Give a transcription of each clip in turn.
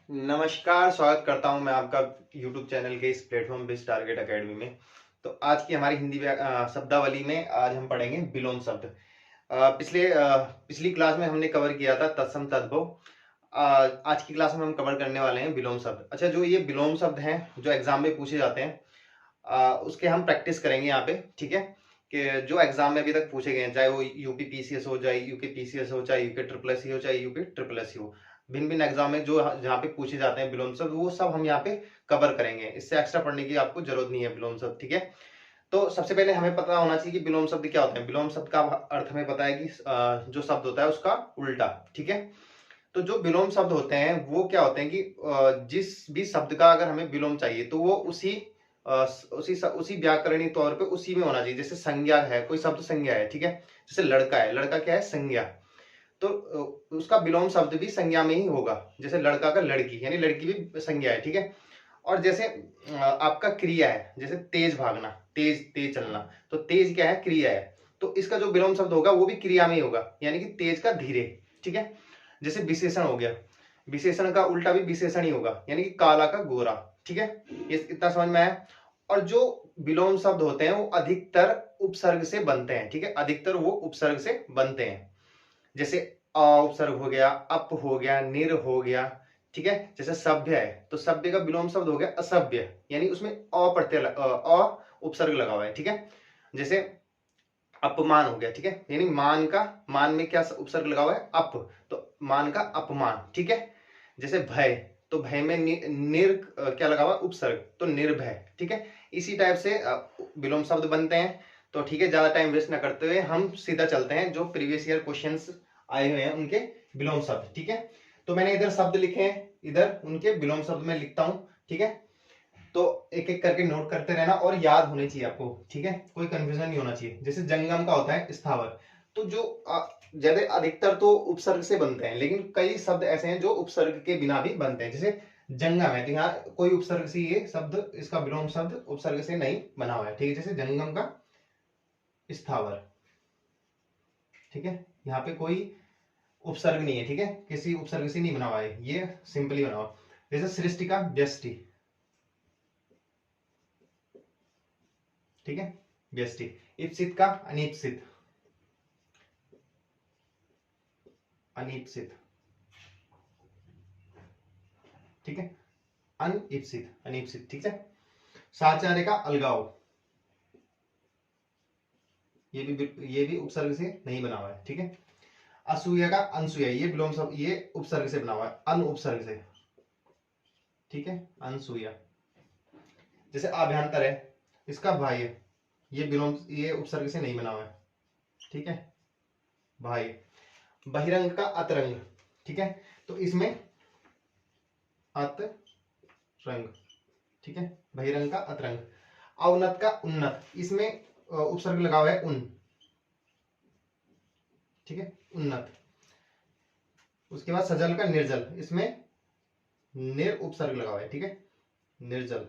नमस्कार, स्वागत करता हूं मैं आपका YouTube चैनल के इस प्लेटफॉर्म बेस्ड टारगेट एकेडमी में। तो आज की हमारी हिंदी शब्दावली में आज हम पढ़ेंगे विलोम शब्द। पिछली क्लास में हमने कवर किया था तत्सम तद्भव। आज की क्लास में हम कवर करने वाले हैं विलोम शब्द। अच्छा, जो ये विलोम शब्द हैं जो एग्जाम में पूछे जाते हैं, उसके हम प्रैक्टिस करेंगे यहाँ पे। ठीक है, कि जो एग्जाम में अभी तक पूछे गए हैं, चाहे वो यूपी पीसीएस हो, चाहे यूके पीसीएस हो, चाहे यूके ट्रिपल एस हो, चाहे यूपी ट्रिपल एस हो, भिन्न भिन्न एग्जाम में जो जहाँ पे पूछे जाते हैं विलोम शब्द, वो सब हम यहाँ पे कवर करेंगे। इससे एक्स्ट्रा पढ़ने की आपको जरूरत नहीं है विलोम शब्द। ठीक है, तो सबसे पहले हमें पता होना चाहिए कि विलोम शब्द क्या होता है। विलोम शब्द का अर्थ हमें पता है कि जो शब्द होता है उसका उल्टा। ठीक है, तो जो विलोम शब्द होते हैं वो क्या होते हैं कि जिस भी शब्द का अगर हमें विलोम चाहिए तो वो उसी व्याकरणिक तौर पे उसी में होना चाहिए। जैसे संज्ञा है, कोई शब्द संज्ञा है, ठीक है, जैसे लड़का है, लड़का क्या है, संज्ञा। तो उसका विलोम शब्द भी संज्ञा में ही होगा। जैसे लड़का का लड़की, यानी लड़की भी संज्ञा है। ठीक है, और जैसे आपका क्रिया है, जैसे तेज भागना, तेज तेज चलना, तो तेज क्या है, क्रिया है, तो इसका जो विलोम शब्द होगा वो भी क्रिया में ही होगा, यानी कि तेज का धीरे। ठीक है, जैसे विशेषण हो गया, विशेषण का उल्टा भी विशेषण ही होगा, यानी कि काला का गोरा। ठीक है, ये इतना समझ में आया। और जो विलोम शब्द होते हैं वो अधिकतर उपसर्ग से बनते हैं। ठीक है, अधिकतर वो उपसर्ग से बनते हैं। जैसे अ उपसर्ग हो गया, अप हो गया, निर हो गया। ठीक है, जैसे सभ्य है तो सभ्य का विलोम शब्द हो गया असभ्य, यानी उसमें उपसर्ग लगा हुआ है। ठीक है, जैसे अपमान हो गया। ठीक है, यानी मान में क्या उपसर्ग लगा हुआ है, अप, तो मान का अपमान। ठीक है, जैसे भय, तो भय में क्या लगा हुआ, उपसर्ग, तो निर्भय। ठीक है, इसी टाइप से विलोम शब्द बनते हैं। तो ठीक है, ज्यादा टाइम वेस्ट ना करते हुए हम सीधा चलते हैं जो प्रीवियस ईयर क्वेश्चंस आए हुए हैं उनके विलोम शब्द। ठीक है, तो मैंने इधर शब्द लिखे हैं, इधर उनके विलोम शब्द में लिखता हूं। ठीक है, तो एक एक करके नोट करते रहना और याद होने चाहिए आपको। ठीक है, कोई कंफ्यूजन नहीं होना चाहिए। जैसे जंगम का होता है स्थावर, तो जो ज्यादा अधिकतर तो उपसर्ग से बनते हैं, लेकिन कई शब्द ऐसे हैं जो उपसर्ग के बिना भी बनते हैं। जैसे जंगम है तो यहाँ कोई उपसर्ग से ये शब्द, इसका विलोम शब्द उपसर्ग से नहीं बना हुआ है। ठीक है, जैसे जंगम का स्थावर। ठीक है, यहाँ पे कोई उपसर्ग नहीं है। ठीक है, किसी उपसर्ग से नहीं बना हुआ है, ये सिंपली बना हुआ। जैसे सृष्टि का व्यष्टि। ठीक है, व्यष्टि। इप्सित का अनिप्सित, अनिप्सित। ठीक है, अनिप्सित, अनिप्सित। ठीक है, साचार्य का अलगाव, ये भी उपसर्ग से नहीं बना हुआ है। ठीक है, असूया का अनसूया, ये विलोम शब्द, ये उपसर्ग से बना हुआ है, अन उपसर्ग से। ठीक है, अनसूया। जैसे आभ्यंतर है, इसका बाह्य, ये उपसर्ग से नहीं बना हुआ है। ठीक है, बाह्य। बहिरंग का अतरंग। ठीक है, तो इसमें अतरंग। ठीक है, बहिरंग का अतरंग। अवनत का उन्नत, इसमें उपसर्ग लगा हुआ है उन। ठीक है, उन्नत। उसके बाद सजल का निर्जल, इसमें निर उपसर्ग लगा हुआ है। ठीक है, निर्जल।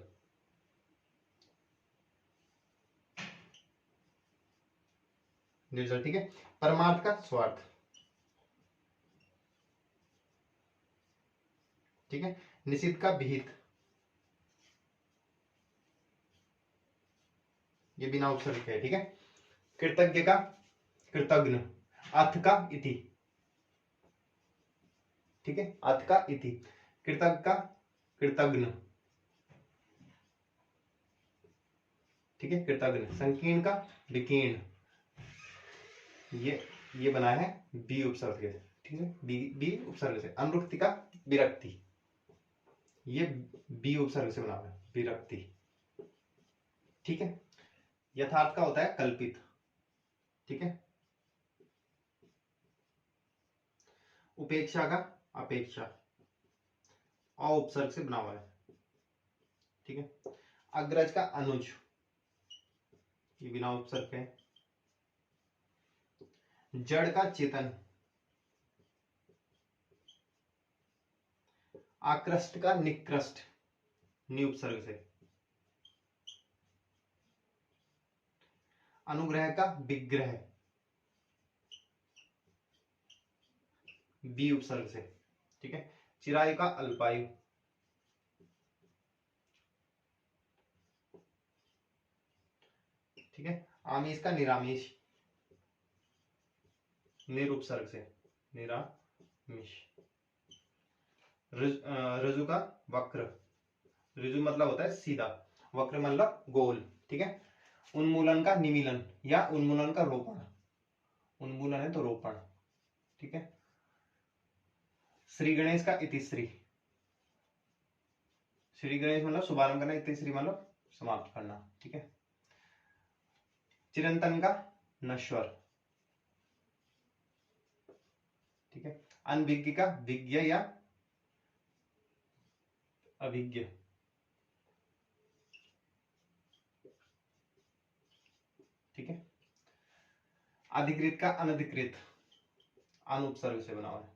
निर्जल। ठीक है, परमार्थ का स्वार्थ। ठीक है, निषिद्ध का विहित, ये बिना उपसर्ग के है। ठीक है, कृतज्ञ का कृतज्ञ, अथ का इति। ठीक है, अथ का इति। कृतज्ञ का कृतज्ञ। ठीक है, कृतज्ञ। संकीर्ण का विकीर्ण, ये बना है बी उपसर्ग से। ठीक है, बी उपसर्ग से। अनुरुक्ति का विरक्ति, ये बी उपसर्ग से बना हुआ है, विरक्ति। ठीक है, यथार्थ का होता है कल्पित। ठीक है, उपेक्षा का अपेक्षा, अ उपसर्ग से बना हुआ है। ठीक है, अग्रज का अनुज, ये बिना उपसर्ग के है। जड़ का चेतन, आकृष्ट का निकृष्ट, नि उपसर्ग से। अनुग्रह का विग्रह, बी उपसर्ग से। ठीक है, चिरायु का अल्पायु, ठीक है। आमीज का निरामीष, निर उपसर्ग से निरामीष। ऋजु का वक्र, ऋजु मतलब होता है सीधा, वक्र मतलब गोल, ठीक है। उन्मूलन का निमीलन या उन्मूलन का रोपण, उन्मूलन है तो रोपण, ठीक है। श्री गणेश का इतिश्री, श्री गणेश मतलब शुभारंभ करना, इतिश्री मतलब समाप्त करना, ठीक है। चिरंतन का नश्वर, ठीक है। अनभिज्ञ का विज्ञ या अभिज्ञ, ठीक है। अधिकृत का अनधिकृत, अन उपसर्ग से बना हुआ है,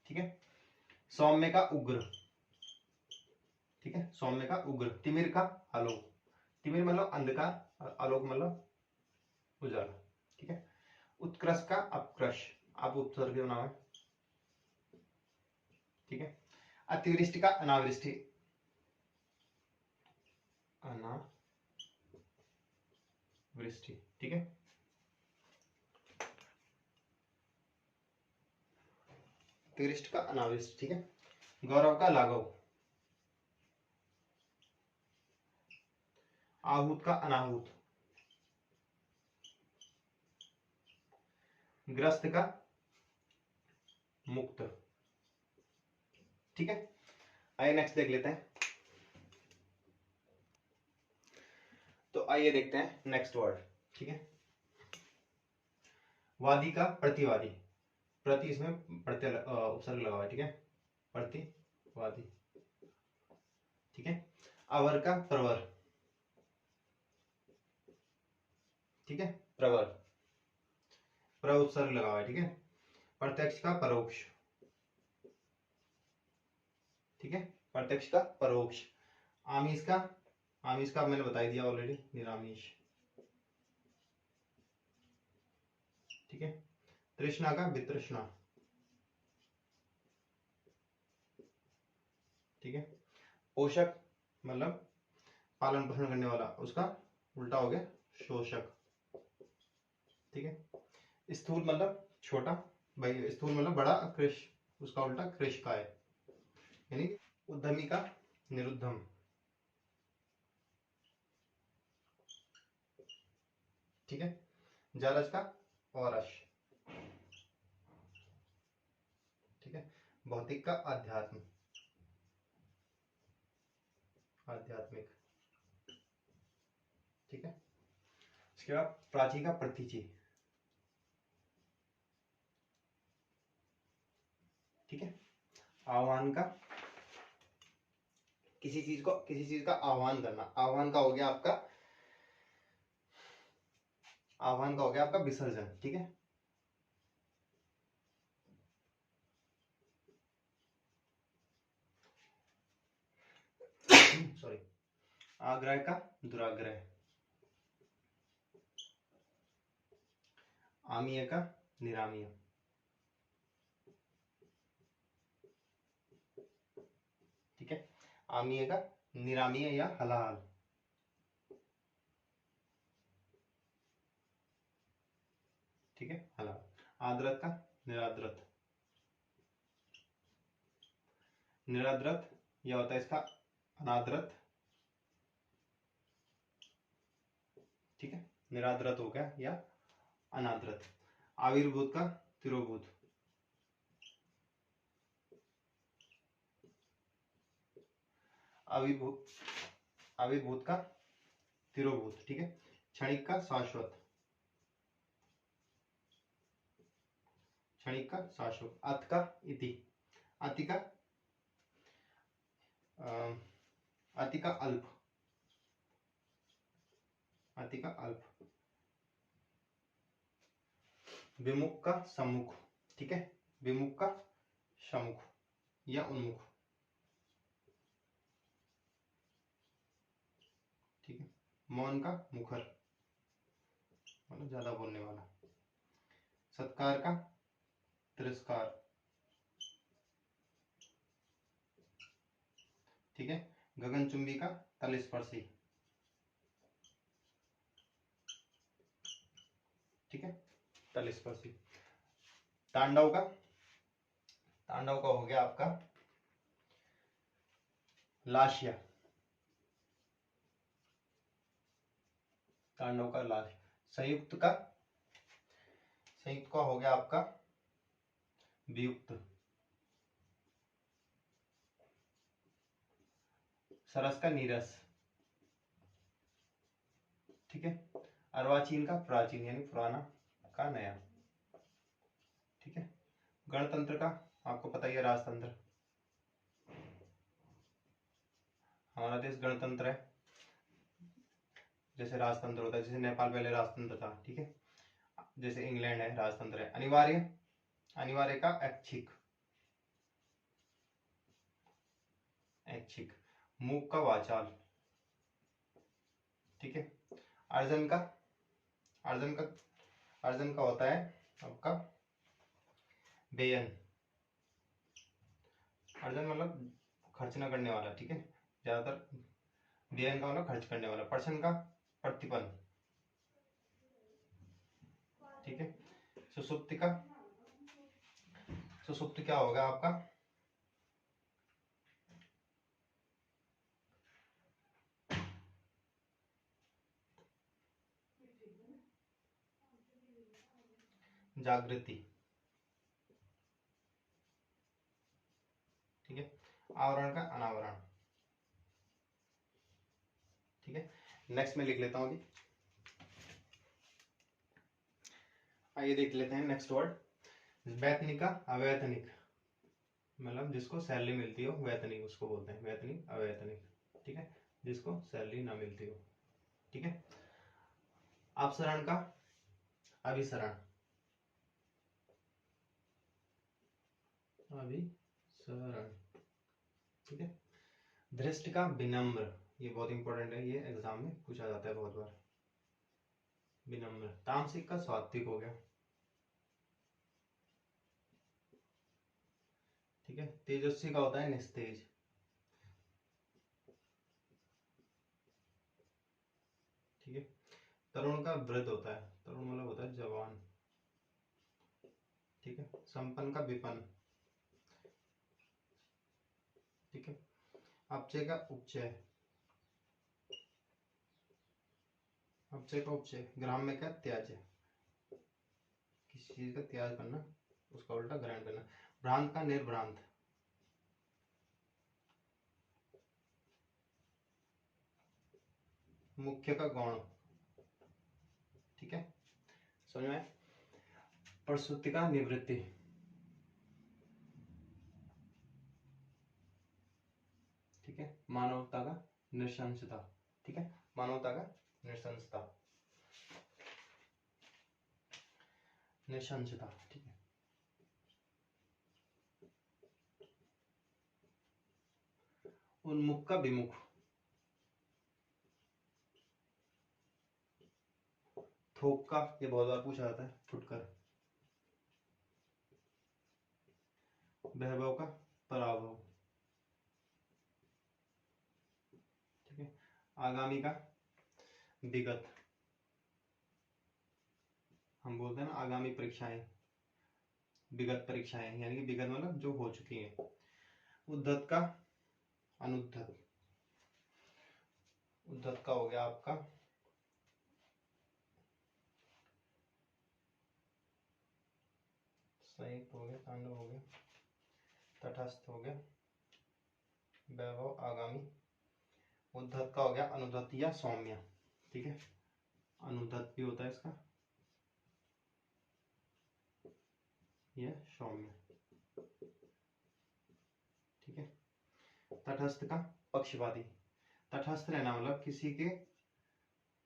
ठीक है। सौम्य का उग्र, ठीक है, सौम्य का उग्र। तिमिर का आलोक, तिमिर मतलब अंधकार, आलोक मतलब उजाला, ठीक है। उत्कृष्ट का अपकृष्ट, आप उपसर्ग से बना हुआ है, ठीक है। अतिवृष्टि का अनावृष्टि, अनावृष्टि, ठीक है। अतिवृष्टि का अनावृष्टि, ठीक है। गौरव का लाघव, आहूत का अनाहूत, ग्रस्त का मुक्त, ठीक है। आइए नेक्स्ट देख लेते हैं। तो आइए देखते हैं नेक्स्ट वर्ड, ठीक है। वादी का प्रतिवादी, प्रति इसमें प्रत्यय उपसर्ग लगा हुआ है, ठीक है, प्रतिवादी, ठीक है। अवर का प्रवर, ठीक है, प्रवर, प्र उपसर्ग लगा हुआ है, ठीक है। प्रत्यक्ष का परोक्ष, ठीक है, प्रत्यक्ष का परोक्ष। आमीष का, आमीष का मैंने बता दिया ऑलरेडी, निरामीष, ठीक है। तृष्णा का वितृष्णा, ठीक है। पोषक मतलब पालन पोषण करने वाला, उसका उल्टा हो गया शोषक, ठीक है। स्थूल मतलब छोटा, भाई स्थूल मतलब बड़ा, कृष उसका उल्टा कृषकाय, यानी उद्यमी का निरुद्धम, ठीक है। जारज का औरस, ठीक है। भौतिक का अध्यात्म, आध्यात्मिक, ठीक है। इसके बाद प्राची का प्रतीची, ठीक है। आह्वान का, किसी चीज का आह्वान करना, आह्वान का हो गया आपका, आह्वान का हो गया आपका विसर्जन, ठीक है। सॉरी। आग्रह का दुराग्रह, आमीय का निरामीय, ठीक है। आमीय का निरामीय या हलाहल, ठीक है, हलाहल। आद्रत का निराद्रत, निराद्रत या होता है इसका अनाद्रत, ठीक है, निराद्रत हो गया या अनाद्रत। आविर्भूत का तिरोभूत, आविर्भूत, आविर्भूत का तिरोभूत, ठीक है। क्षणिक का शाश्वत, क्षणिक का शाश्वत। अत का इति, अति का अति का अल्प, अति का अल्प। विमुख का सम्मुख, ठीक है, विमुख का सम्मुख या उन्मुख, ठीक है। मौन का मुखर मतलब ज्यादा बोलने वाला। सत्कार का तिरस्कार, ठीक है। गगनचुंबी का तलस्पर्शी, ठीक है, तलस्पर्शी। तांडव का, तांडव का हो गया आपका लाशिया, तांडव का लाश। संयुक्त का, संयुक्त का हो गया आपका वियुक्त। सरस का नीरस, ठीक है। अर्वाचीन का प्राचीन यानी पुराना का नया, ठीक है। गणतंत्र का आपको पता ही है, राजतंत्र। हमारा देश गणतंत्र है, जैसे राजतंत्र होता है, जैसे नेपाल पहले राजतंत्र था, ठीक है। जैसे इंग्लैंड है राजतंत्र है। अनिवार्य, अनिवार्य का ऐच्छिक, ऐच्छिक। मूक का वाचाल, ठीक है। अर्जन का, अर्जन का, अर्जन का होता है आपका बेयन। अर्जन मतलब खर्च न करने वाला, ठीक है, ज्यादातर। बेयन का मतलब खर्च करने वाला। पर्सन का प्रतिपन्न, ठीक है। सुसुप्ति का, सुसुप्ति क्या होगा आपका जागृति, ठीक है। आवरण का अनावरण, ठीक है। नेक्स्ट में लिख लेता हूं अभी। आइए देख लेते हैं नेक्स्ट वर्ड। वैतनिक का अवैतनिक, मतलब जिसको सैलरी मिलती हो वैतनिक उसको बोलते हैं, वैतनिक अवैतनिक, ठीक है, जिसको सैलरी ना मिलती हो, ठीक है। अपसरण का अभिसरण, अभिसरण, ठीक है। धृष्ट का विनम्र, ये बहुत इंपॉर्टेंट है, ये एग्जाम में पूछा जाता है बहुत बार, विनम्र। तामसिक का सात्विक हो गया, ठीक है। तेजस्वी का होता है निस्तेज, ठीक है। तरुण का वृद्ध होता है, तरुण मतलब होता है जवान, ठीक है। संपन्न का विपन्न, ठीक है। अपचय का उपचय, अपचय का उपचय। ग्राम्य का त्याज्य, किसी चीज का त्याग करना, उसका उल्टा ग्रहण करना। भ्रांत का निर्भ्रांत, मुख्य का गौण, ठीक है, समझ में। प्रसूति का निवृत्ति, ठीक है। मानवता का नृशंसता, ठीक है, मानवता का नृशंसता, नृशंसता, ठीक है। उन्मुख का विमुख, थोक का, ये बहुत बार पूछा जाता है, फुटकर। वैभव का पराभव, ठीक है। आगामी का विगत, हम बोलते हैं ना आगामी परीक्षाएं, विगत परीक्षाएं, यानी कि विगत मतलब जो हो चुकी हैं। उद्धत का अनुद्धत, उद्धत का हो गया आपका संयुक्त हो गया, तांडव हो गया, तटस्थ हो गया, वैभव आगामी। उद्धत का हो गया अनुद्धत या सौम्य, ठीक है, अनुद्धत भी होता है इसका, यह सौम्य, ठीक है। तटस्थ का पक्षपाती, तटस्थ रहना मतलब किसी के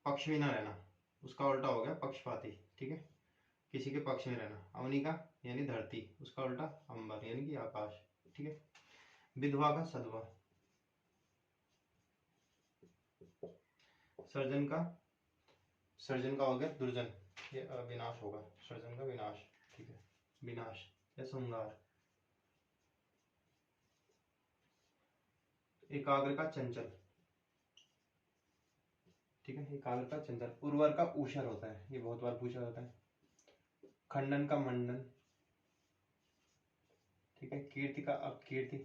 पक्ष में ना रहना, उसका उल्टा हो गया पक्षपाती, ठीक है, किसी के पक्ष में रहना। अवनी का यानी धरती, उसका उल्टा अंबर यानी कि आकाश, ठीक है। विधवा का सधवा, सर्जन का, सर्जन का हो गया दुर्जन, ये विनाश होगा, सर्जन का विनाश, ठीक है, विनाश या संहार। एकाग्र का चंचल, ठीक है, एकाग्र का चंचल। उर्वर का ऊषर होता है, ये बहुत बार पूछा जाता है। खंडन का मंडन, ठीक है। कीर्ति का अपकीर्ति,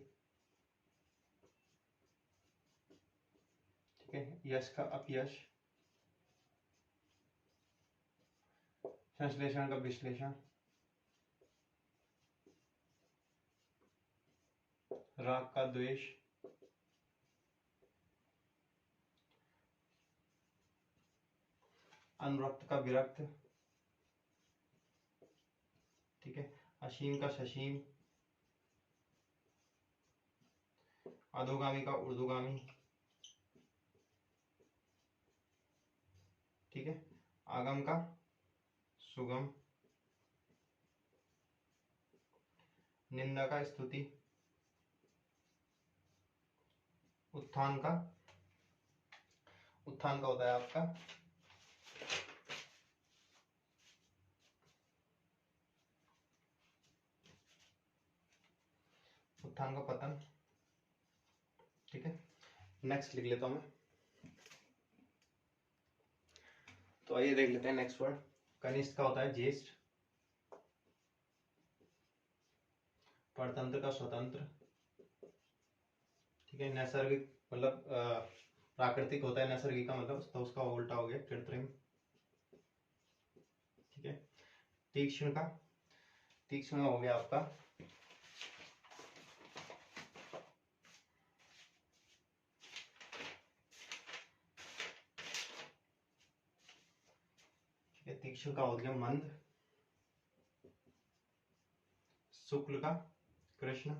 ठीक है। यश का अपयश, संश्लेषण का विश्लेषण, राग का द्वेष, अनुरक्त का विरक्त, ठीक है। असीम का ससीम, अधोगामी का ऊर्ध्वगामी, ठीक है। आगम का सुगम, निंदा का स्तुति, उत्थान का होता है आपका उत्थान का पतन, ठीक है। नेक्स्ट लिख लेता हूं मैं। तो आइए देख लेते हैं नेक्स्ट वर्ड। कनिष्ठ का होता है ज्येष्ठ, परतंत्र का स्वतंत्र, ठीक है। नैसर्गिक मतलब प्राकृतिक होता है, नैसर्गिक का मतलब तो उसका उल्टा हो गया कृत्रिम, ठीक है। तीक्ष्ण हो गया आपका तीक्ष्ण का हो गया मंद, शुक्ल का कृष्ण,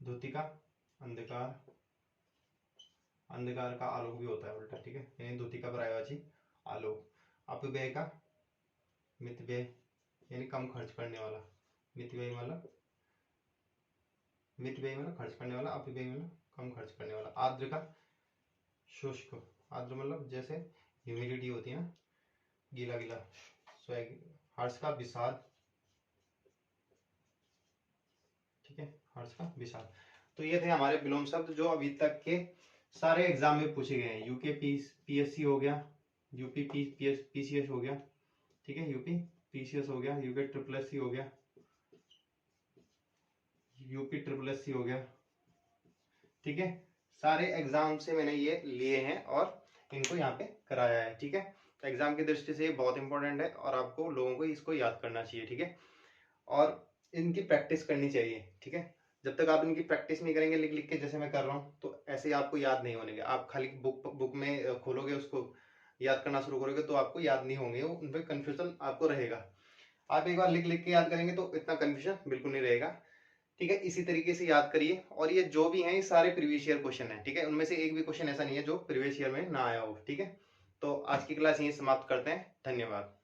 धुति का अंधकार, अंधकार का आलोक भी होता है उल्टा, ठीक है। यानी धुति का पर्यायवाची आलोक। अपव्यय का मितव्यय, यानी कम खर्च करने वाला। मितव्यय मतलब खर्च करने वाला, अपव्यय मतलब कम खर्च करने वाला। आर्द्र का शुष्क, आर्द्र मतलब जैसे ह्यूमिडिटी होती है ना, गीला गीला। हर्ष का विषाद, ठीक है, हर्ष का विषाद। तो ये थे हमारे विलोम शब्द जो अभी तक के सारे एग्जाम में पूछे गए हैं। यूके पीएससी हो गया, यूपी पीसीएस हो गया, ठीक है, यूपी पीसीएस हो गया, यूके ट्रिपल एससी हो गया, यूपी ट्रिपल एससी हो गया, ठीक है। सारे एग्जाम से मैंने ये लिए हैं और इनको यहाँ पे कराया है, ठीक है। एग्जाम की दृष्टि से ये बहुत इंपॉर्टेंट है और आपको लोगों को इसको याद करना चाहिए, ठीक है। और इनकी प्रैक्टिस करनी चाहिए, ठीक है। जब तक आप इनकी प्रैक्टिस नहीं करेंगे लिख लिख के जैसे मैं कर रहा हूँ, तो ऐसे आपको याद नहीं होने। आप खाली बुक में खोलोगे, उसको याद करना शुरू करोगे तो आपको याद नहीं होंगे, उन पर कंफ्यूजन आपको रहेगा। आप एक बार लिख लिख के याद करेंगे तो इतना कंफ्यूजन बिल्कुल नहीं रहेगा, ठीक है। इसी तरीके से याद करिए। और ये जो भी हैं ये सारे प्रीवियस ईयर क्वेश्चन है, ठीक है। उनमें से एक भी क्वेश्चन ऐसा नहीं है जो प्रीवियस ईयर में ना आया हो, ठीक है। तो आज की क्लास यहीं समाप्त करते हैं। धन्यवाद।